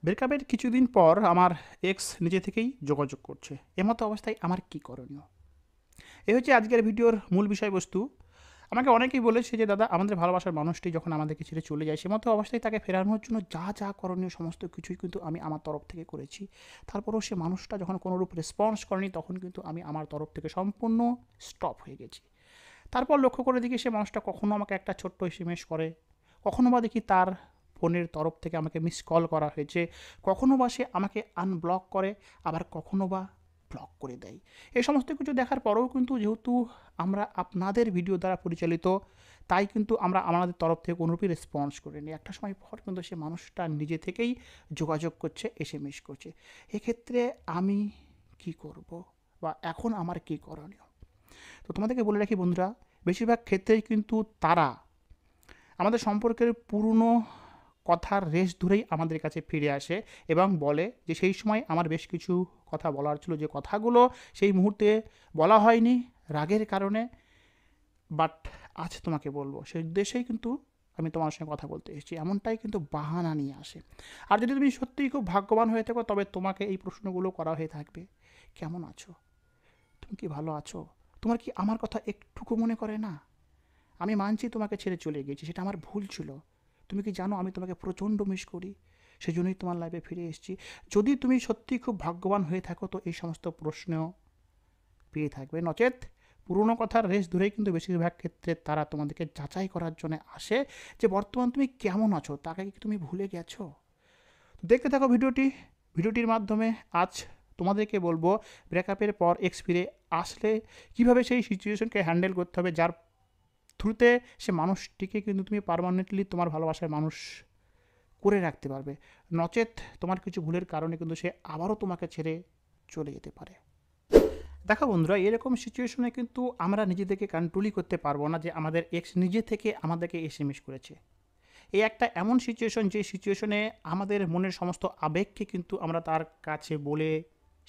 ব্রেকআপের কিছুদিন পর আমার এক্স নিজে থেকেই যোগাযোগ করছে। এমতো অবস্থায় আমার কী করণীয়? এই হচ্ছে আজকের ভিডিওর মূল বিষয়বস্তু। আমাকে অনেকেই বলেছে যে, "দাদা, আমাদের ভালোবাসার মানুষটি যখন আমাদেরকে ছেড়ে চলে যায়, সেমতো অবস্থায় তাকে ফেরানোর জন্য যা করণীয় সমস্ত কিছুই কিন্তু আমি আমার তরফ থেকে করেছি। তারপরেও সে মানুষটা যখন কোনোরূপ রেসপন্স করেনি, তখন কিন্তু আমি আমার তরফ থেকে সম্পূর্ণ স্টপ হয়ে গেছি। তারপর লক্ষ্য করে দেখি সে মানুষটা কখনো আমাকে একটা ছোট্ট এসএমএস করে, কখনো বা দেখি তার ফোনের তরফ থেকে আমাকে মিস কল করা হয়েছে, কখনো বা সে আমাকে আনব্লক করে, আবার কখনো বা ব্লক করে দেয়। এই সমস্ত কিছু দেখার পরেও কিন্তু যেহেতু আমরা আপনাদের ভিডিও দ্বারা পরিচালিত, তাই কিন্তু আমরা আমাদের তরফ থেকে কোনোরূপই রেসপন্স করিনি। একটা সময় পর কিন্তু সে মানুষটা নিজে থেকেই যোগাযোগ করছে, এসএমএস করছে। এক্ষেত্রে আমি কি করব? বা এখন আমার কি করণীয়? তো তোমাদেরকে বলে রাখি বন্ধুরা, বেশিরভাগ ক্ষেত্রেই কিন্তু তারা আমাদের সম্পর্কের পুরনো কথার রেশ ধরেই আমাদের কাছে ফিরে আসে এবং বলে যে, সেই সময় আমার বেশ কিছু কথা বলার ছিল, যে কথাগুলো সেই মুহূর্তে বলা হয়নি রাগের কারণে, বাট আজ তোমাকে বলবো সেই উদ্দেশ্যেই কিন্তু আমি তোমার সঙ্গে কথা বলতে এসেছি, এমনটাই কিন্তু বাহানা নিয়ে আসে। আর যদি তুমি সত্যিই খুব ভাগ্যবান হয়ে থাকো, তবে তোমাকে এই প্রশ্নগুলো করা হয়ে থাকবে: কেমন আছো? তুমি কি ভালো আছো? তোমার কি আমার কথা একটুকু মনে করে না? আমি মানছি তোমাকে ছেড়ে চলে গেছি, সেটা আমার ভুল ছিল। তুমি কি জানো আমি তোমাকে প্রচণ্ড মিস করি? সেজন্যই তোমার লাইফে ফিরে এসেছি। যদি তুমি সত্যিই খুব ভাগ্যবান হয়ে থাকো, তো এই সমস্ত প্রশ্ন পেয়ে থাকবে। নচেত পুরনো কথার রেশ ধরেই কিন্তু বেশিরভাগ ক্ষেত্রে তারা তোমাদেরকে যাচাই করার জন্য আসে, যে বর্তমান তুমি কেমন আছো, তাকে কি তুমি ভুলে গেছো? তো দেখতে থাকো ভিডিওটি। ভিডিওটির মাধ্যমে আজ তোমাদেরকে বলবো, ব্রেকআপের পর এক্স ফিরে আসলে কীভাবে সেই সিচুয়েশনকে হ্যান্ডেল করতে হবে, যার থ্রুতে সে মানুষটিকে কিন্তু তুমি পার্মানেন্টলি তোমার ভালোবাসার মানুষ করে রাখতে পারবে। নচেত তোমার কিছু ভুলের কারণে কিন্তু সে আবারও তোমাকে ছেড়ে চলে যেতে পারে। দেখো বন্ধুরা, এরকম সিচুয়েশনে কিন্তু আমরা নিজেদেরকে কন্ট্রোলই করতে পারবো না যে আমাদের এক্স নিজে থেকে আমাদেরকে এসএমএস করেছে। এই একটা এমন সিচুয়েশন, যে সিচুয়েশনে আমাদের মনের সমস্ত আবেগকে কিন্তু আমরা তার কাছে বলে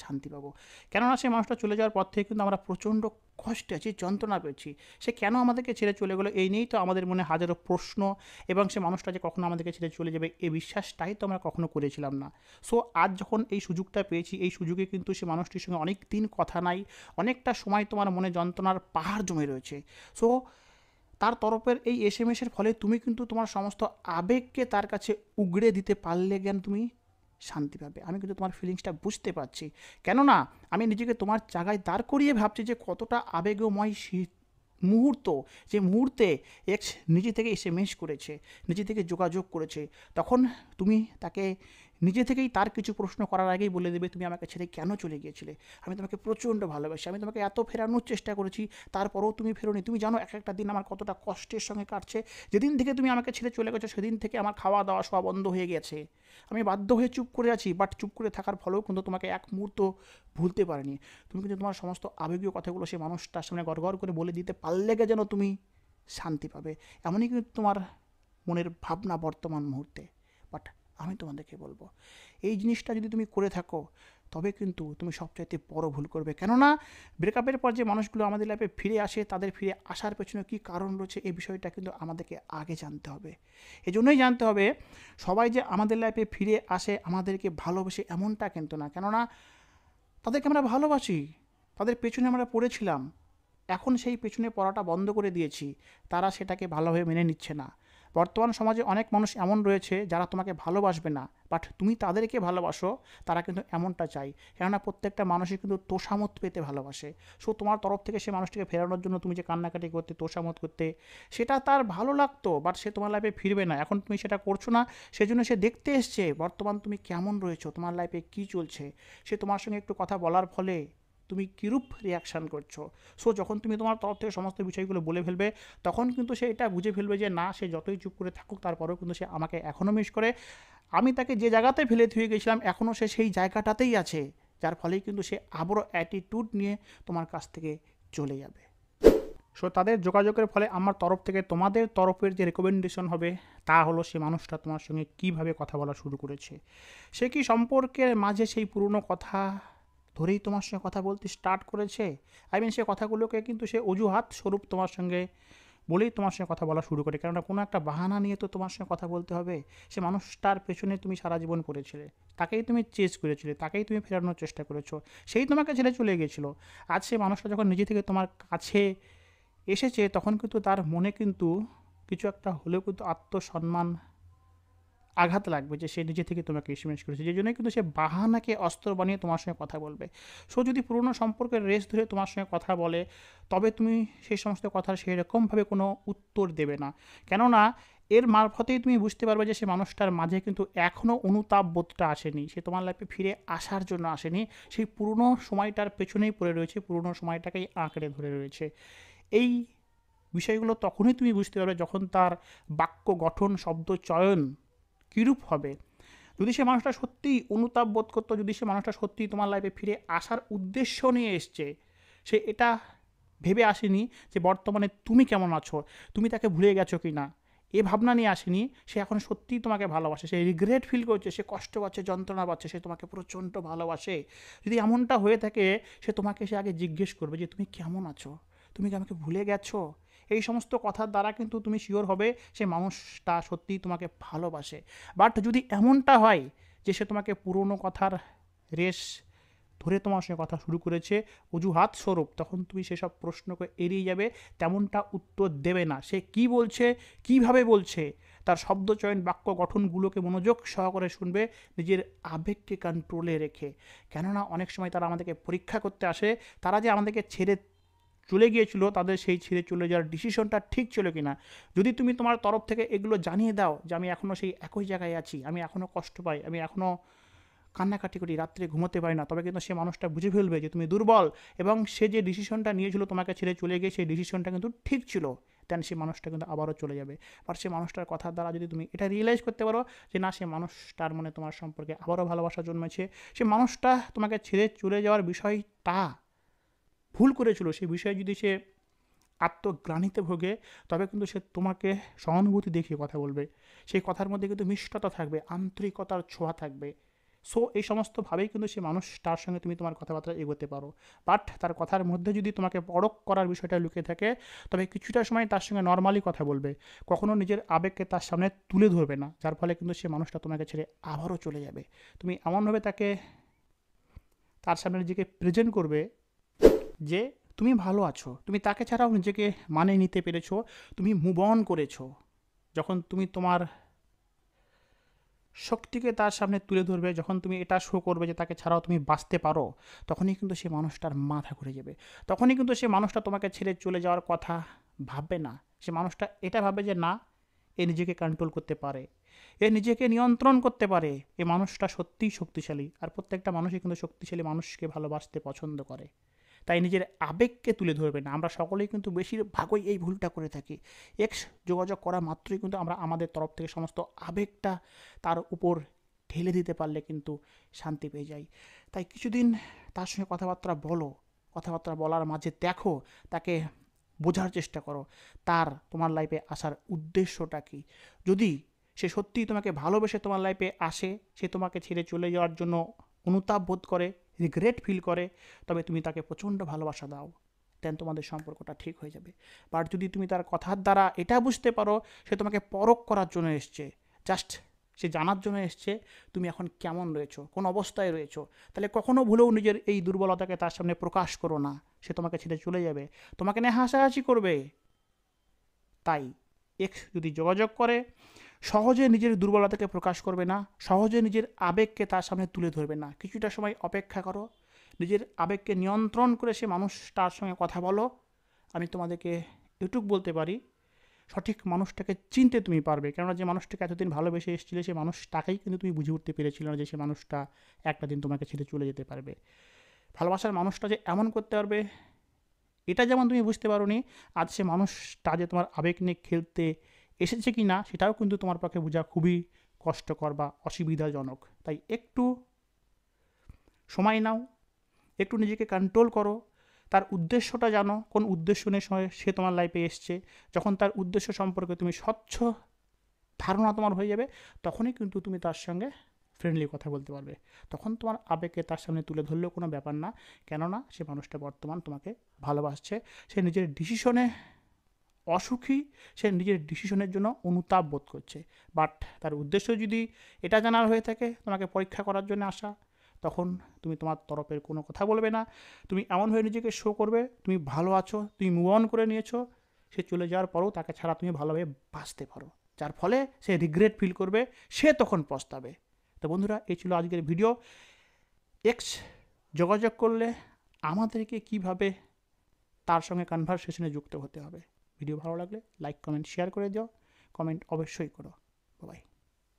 শান্তি পাবো। কেননা সে মানুষটা চলে যাওয়ার পর থেকে কিন্তু আমরা প্রচণ্ড কষ্টে আছি, যন্ত্রণা পেয়েছি। সে কেন আমাদেরকে ছেড়ে চলে গেলো, এই নিয়েই তো আমাদের মনে হাজারো প্রশ্ন, এবং সে মানুষটা যে কখনো আমাদেরকে ছেড়ে চলে যাবে, এই বিশ্বাসটাই তো আমরা কখনো করেছিলাম না। সো আজ যখন এই সুযোগটা পেয়েছি, এই সুযোগে কিন্তু সে মানুষটির সঙ্গে অনেক দিন কথা নাই, অনেকটা সময় তোমার মনে যন্ত্রণার পাহাড় জমে রয়েছে। সো তার তরফের এই এসএমএসের ফলে তুমি কিন্তু তোমার সমস্ত আবেগকে তার কাছে উগড়ে দিতে পারলে জ্ঞান তুমি শান্তি পাবে। আমি কিন্তু তোমার ফিলিংসটা বুঝতে পারছি। কেননা আমি নিজেকে তোমার জায়গায় দাঁড় করিয়ে ভাবছি যে কতটা আবেগময় মুহূর্ত, যে মুহূর্তে এক্স নিজে থেকে এসএমএস করেছে, নিজে থেকে যোগাযোগ করেছে, তখন তুমি তাকে নিজে থেকেই তার কিছু প্রশ্ন করার আগেই বলে দেবে, তুমি আমাকে ছেড়ে কেন চলে গিয়েছিলে? আমি তোমাকে প্রচণ্ড ভালোবাসি, আমি তোমাকে এত ফেরানোর চেষ্টা করেছি, তারপরেও তুমি ফেরোনি। তুমি জানো এক একটা দিন আমার কতটা কষ্টের সঙ্গে কাটছে। যেদিন থেকে তুমি আমাকে ছেড়ে চলে গেছো, সেদিন থেকে আমার খাওয়া দাওয়া সব বন্ধ হয়ে গেছে। আমি বাধ্য হয়ে চুপ করে আছি, বাট চুপ করে থাকার ফলেও কিন্তু তোমাকে এক মুহূর্ত ভুলতে পারিনি। তুমি কিন্তু তোমার সমস্ত আবেগীয় কথাগুলো সেই মানুষটার সামনে গড় করে বলে দিতে পারলে যেন তুমি শান্তি পাবে। এমনই কিন্তু তোমার মনের ভাবনা বর্তমান মুহূর্তে। বাট আমি তোমাদেরকে বলবো, এই জিনিসটা যদি তুমি করে থাকো, তবে কিন্তু তুমি সবচাইতে বড় ভুল করবে। কেননা ব্রেকআপের পর যে মানুষগুলো আমাদের লাইফে ফিরে আসে, তাদের ফিরে আসার পেছনে কী কারণ রয়েছে, এই বিষয়টা কিন্তু আমাদেরকে আগে জানতে হবে। এজন্যই জানতে হবে, সবাই যে আমাদের লাইফে ফিরে আসে আমাদেরকে ভালোবেসে, এমনটা কিন্তু না। কেননা তাদেরকে আমরা ভালোবাসি, তাদের পেছনে আমরা পড়েছিলাম। এখন সেই পেছনে পড়াটা বন্ধ করে দিয়েছি, তারা সেটাকে ভালোভাবে মেনে নিচ্ছে না। বর্তমান সমাজে অনেক মানুষ এমন রয়েছে যারা তোমাকে ভালোবাসবে না, বাট তুমি তাদেরকে ভালোবাসো, তারা কিন্তু এমনটা চাই। কেননা প্রত্যেকটা মানুষই কিন্তু তোষামত পেতে ভালোবাসে। সো তোমার তরফ থেকে সে মানুষটিকে ফেরানোর জন্য তুমি যে কান্নাকাটি করতে, তোষামত করতে, সেটা তার ভালো লাগতো, বাট সে তোমার লাইফে ফিরবে না। এখন তুমি সেটা করছো না, সেজন্য সে দেখতে এসছে বর্তমান তুমি কেমন রয়েছো, তোমার লাইফে কী চলছে। সে তোমার সঙ্গে একটু কথা বলার ফলে তুমি কীরূপ রিয়াকশান করছো। সো যখন তুমি তোমার তরফ থেকে সমস্ত বিষয়গুলো বলে ফেলবে, তখন কিন্তু সে এটা বুঝে ফেলবে যে না, সে যতই চুপ করে থাকুক, তারপরেও কিন্তু সে আমাকে এখনও মিস করে। আমি তাকে যে জায়গাতে ফেলে থুয়ে গেছিলাম, এখনও সে সেই জায়গাটাতেই আছে। যার ফলেই কিন্তু সে আবারও অ্যাটিটিউড নিয়ে তোমার কাছ থেকে চলে যাবে। সো তাদের যোগাযোগের ফলে আমার তরফ থেকে তোমাদের তরফের যে রেকমেন্ডেশন হবে, তা হলো সে মানুষটা তোমার সঙ্গে কীভাবে কথা বলা শুরু করেছে। সে কি সম্পর্কের মাঝে সেই পুরনো কথা ধরেই তোমার সঙ্গে কথা বলতে স্টার্ট করেছে? আই মিন, সে কথাগুলোকে কিন্তু সে অজুহাত স্বরূপ তোমার সঙ্গে বলেই তোমার সঙ্গে কথা বলা শুরু করে, কেননা কোনো একটা বাহানা নিয়ে তো তোমার সঙ্গে কথা বলতে হবে। সে মানুষটার পেছনে তুমি সারা জীবন পড়েছিলে, তাকেই তুমি চেজ করেছিলে, তাকেই তুমি ফেরানোর চেষ্টা করেছো, সেই তোমাকে ছেড়ে চলে গিয়েছিলো। আজ সেই মানুষটা যখন নিজে থেকে তোমার কাছে এসেছে, তখন কিন্তু তার মনে কিন্তু কিছু একটা হলেও কিন্তু আত্মসম্মান আঘাত লাগবে যে সে নিজে থেকে তোমাকে এসএমএস করেছে, যে জন্যই কিন্তু সে বাহানাকে অস্ত্র বানিয়ে তোমার সঙ্গে কথা বলবে। সো যদি পুরনো সম্পর্কের রেস ধরে তোমার সঙ্গে কথা বলে, তবে তুমি সেই সমস্ত কথার সেরকমভাবে কোনো উত্তর দেবে না, কেননা এর মারফতেই তুমি বুঝতে পারবে যে সে মানুষটার মাঝে কিন্তু এখনও অনুতাপ বোধটা আসেনি, সে তোমার লাইফে ফিরে আসার জন্য আসেনি, সেই পুরনো সময়টার পেছনেই পড়ে রয়েছে, পুরনো সময়টাকেই আঁকড়ে ধরে রয়েছে। এই বিষয়গুলো তখনই তুমি বুঝতে পারবে যখন তার বাক্য গঠন, শব্দ চয়ন কীরূপ হবে। যদি সে মানুষটা সত্যিই অনুতাপ বোধ করতো, যদি সে মানুষটা সত্যিই তোমার লাইফে ফিরে আসার উদ্দেশ্য নিয়ে এসছে, সে এটা ভেবে আসেনি যে বর্তমানে তুমি কেমন আছো, তুমি তাকে ভুলে গেছো কি না, এ ভাবনা নিয়ে আসেনি, সে এখন সত্যিই তোমাকে ভালোবাসে, সে রিগ্রেট ফিল করছে, সে কষ্ট পাচ্ছে, যন্ত্রণা পাচ্ছে, সে তোমাকে প্রচণ্ড ভালোবাসে। যদি এমনটা হয়ে থাকে, সে তোমাকে সে আগে জিজ্ঞেস করবে যে তুমি কেমন আছো, তুমি কি আমাকে ভুলে গেছো। এই সমস্ত কথার দ্বারা কিন্তু তুমি শিওর হবে সে মানুষটা সত্যিই তোমাকে ভালোবাসে। বাট যদি এমনটা হয় যে সে তোমাকে পুরনো কথার রেশ ধরে তোমার সঙ্গে কথা শুরু করেছে অজুহাত স্বরূপ, তখন তুমি সেসব প্রশ্নকে এড়িয়ে যাবে, তেমনটা উত্তর দেবে না। সে কি বলছে, কিভাবে বলছে, তার শব্দচয়ন, বাক্য গঠনগুলোকে মনোযোগ সহকারে শুনবে, নিজের আবেগকে কন্ট্রোলে রেখে। কেননা অনেক সময় তারা আমাদেরকে পরীক্ষা করতে আসে, তারা যে আমাদেরকে ছেড়ে চলে গিয়েছিল, তাদের সেই ছেড়ে চলে যাওয়ার ডিসিশনটা ঠিক ছিল কি না। যদি তুমি তোমার তরফ থেকে এগুলো জানিয়ে দাও যে আমি এখনও সেই একই জায়গায় আছি, আমি এখনও কষ্ট পাই, আমি এখনও কান্নাকাটি করি, রাত্রে ঘুমোতে পারি না, তবে কিন্তু সে মানুষটা বুঝে ফেলবে যে তুমি দুর্বল, এবং সে যে ডিসিশনটা নিয়েছিল তোমাকে ছেড়ে চলে গিয়ে, সেই ডিসিশনটা কিন্তু ঠিক ছিল, দেন সে মানুষটা কিন্তু আবারও চলে যাবে। আর সে মানুষটার কথার দ্বারা যদি তুমি এটা রিয়েলাইজ করতে পারো যে না, সে মানুষটার মনে তোমার সম্পর্কে আবারও ভালোবাসা জন্মেছে, সে মানুষটা তোমাকে ছেড়ে চলে যাওয়ার বিষয়টা ভুল করেছিল, সেই বিষয়ে যদি সে আত্মগ্লানিতে ভোগে, তবে কিন্তু সে তোমাকে সহানুভূতি দেখিয়ে কথা বলবে, সেই কথার মধ্যে কিন্তু মিষ্টতা থাকবে, আন্তরিকতার ছোঁয়া থাকবে। সো এই সমস্তভাবেই কিন্তু সে মানুষটার সঙ্গে তুমি তোমার কথাবার্তা এগোতে পারো। বাট তার কথার মধ্যে যদি তোমাকে পরখ করার বিষয়টা লুকিয়ে থাকে, তবে কিছুটা সময় তার সঙ্গে নর্মালি কথা বলবে, কখনো নিজের আবেগকে তার সামনে তুলে ধরবে না, যার ফলে কিন্তু সে মানুষটা তোমাকে ছেড়ে আবারও চলে যাবে। তুমি এমনভাবে তাকে তার সামনে নিজেকে প্রেজেন্ট করবে যে তুমি ভালো আছো, তুমি তাকে ছাড়াও নিজেকে মানিয়ে নিতে পেরেছো, তুমি মুভ অন করেছো। যখন তুমি তোমার শক্তিকে তার সামনে তুলে ধরবে, যখন তুমি এটা শো করবে যে তাকে ছাড়াও তুমি বাঁচতে পারো, তখনই কিন্তু সে মানুষটার মাথা ঘুরে যাবে, তখনই কিন্তু সে মানুষটা তোমাকে ছেড়ে চলে যাওয়ার কথা ভাববে না। সে মানুষটা এটা ভাবে যে না, এ নিজেকে কন্ট্রোল করতে পারে, এ নিজেকে নিয়ন্ত্রণ করতে পারে, এ মানুষটা সত্যিই শক্তিশালী। আর প্রত্যেকটা মানুষই কিন্তু শক্তিশালী মানুষকে ভালোবাসতে পছন্দ করে, তাই নিজের আবেগকে তুলে ধরবে না। আমরা সকলেই কিন্তু বেশিরভাগই এই ভুলটা করে থাকি। এক্স যোগাযোগ করা মাত্রই কিন্তু আমরা আমাদের তরফ থেকে সমস্ত আবেগটা তার উপর ঢেলে দিতে পারলে কিন্তু শান্তি পেয়ে যাই। তাই কিছুদিন তার সঙ্গে কথাবার্তা বলো, কথাবার্তা বলার মাঝে দেখো, তাকে বোঝার চেষ্টা করো তার তোমার লাইফে আসার উদ্দেশ্যটা কী। যদি সে সত্যিই তোমাকে ভালোবেসে তোমার লাইফে আসে, সে তোমাকে ছেড়ে চলে যাওয়ার জন্য অনুতাপ বোধ করে, রিগ্রেট ফিল করে, তবে তুমি তাকে প্রচণ্ড ভালোবাসা দাও, দেন তোমাদের সম্পর্কটা ঠিক হয়ে যাবে। বাট যদি তুমি তার কথার দ্বারা এটা বুঝতে পারো সে তোমাকে পরখ করার জন্য এসছে, জাস্ট সে জানার জন্য এসছে তুমি এখন কেমন রয়েছো, কোন অবস্থায় রয়েছো, তাহলে কখনো ভুলেও নিজের এই দুর্বলতাকে তার সামনে প্রকাশ করো না। সে তোমাকে ছেড়ে চলে যাবে, তোমাকে নিয়ে হাসাহাসি করবে। তাই এক্স যদি যোগাযোগ করে, সহজে নিজের দুর্বলতাকে প্রকাশ করবে না, সহজে নিজের আবেগকে তার সামনে তুলে ধরবে না। কিছুটা সময় অপেক্ষা করো, নিজের আবেগকে নিয়ন্ত্রণ করে সে মানুষটার সঙ্গে কথা বলো। আমি তোমাদেরকে এটুকু বলতে পারি, সঠিক মানুষটাকে চিনতে তুমি পারবে, কেননা যে মানুষটাকে এতদিন ভালোবেসে এসেছিলে সেই মানুষটাকেই কিন্তু তুমি বুঝে উঠতে পেরেছিলে না যে সে মানুষটা একটা দিন তোমাকে ছেড়ে চলে যেতে পারবে। ভালোবাসার মানুষটা যে এমন করতে পারবে, এটা যেমন তুমি বুঝতে পারোনি, আজ সে মানুষটা যে তোমার আবেগ নিয়ে খেলতে এসেছে কি না সেটাও কিন্তু তোমার পক্ষে বোঝা খুবই কষ্টকর বা অসুবিধাজনক। তাই একটু সময় নাও, একটু নিজেকে কন্ট্রোল করো, তার উদ্দেশ্যটা জানো, কোন উদ্দেশ্য নিয়ে সে তোমার লাইফে এসছে। যখন তার উদ্দেশ্য সম্পর্কে তুমি স্বচ্ছ ধারণা তোমার হয়ে যাবে, তখনই কিন্তু তুমি তার সঙ্গে ফ্রেন্ডলি কথা বলতে পারবে। তখন তোমার আবেগকে তার সামনে তুলে ধরলেও কোনো ব্যাপার না, কেননা সে মানুষটা বর্তমান তোমাকে ভালোবাসছে, সে নিজের ডিসিশনে অসুখী, সে নিজের ডিসিশনের জন্য অনুতাপ বোধ করছে। বাট তার উদ্দেশ্য যদি এটা জানার হয়ে থাকে তোমাকে পরীক্ষা করার জন্য আসা, তখন তুমি তোমার তরফের কোনো কথা বলবে না। তুমি এমনভাবে নিজেকে শো করবে তুমি ভালো আছো, তুমি মুভ অন করে নিয়েছো। সে চলে যাওয়ার পরেও তাকে ছাড়া তুমি ভালোভাবে বাঁচতে পারো, যার ফলে সে রিগ্রেট ফিল করবে, সে তখন পস্তাবে। তো বন্ধুরা, এই ছিল আজকের ভিডিও। এক্স যোগাযোগ করলে আমাদেরকে কিভাবে তার সঙ্গে কনভারসেশনে যুক্ত হতে হবে। ভিডিও ভালো লাগলে লাইক কমেন্ট শেয়ার করে দিও, কমেন্ট অবশ্যই করো। বাই।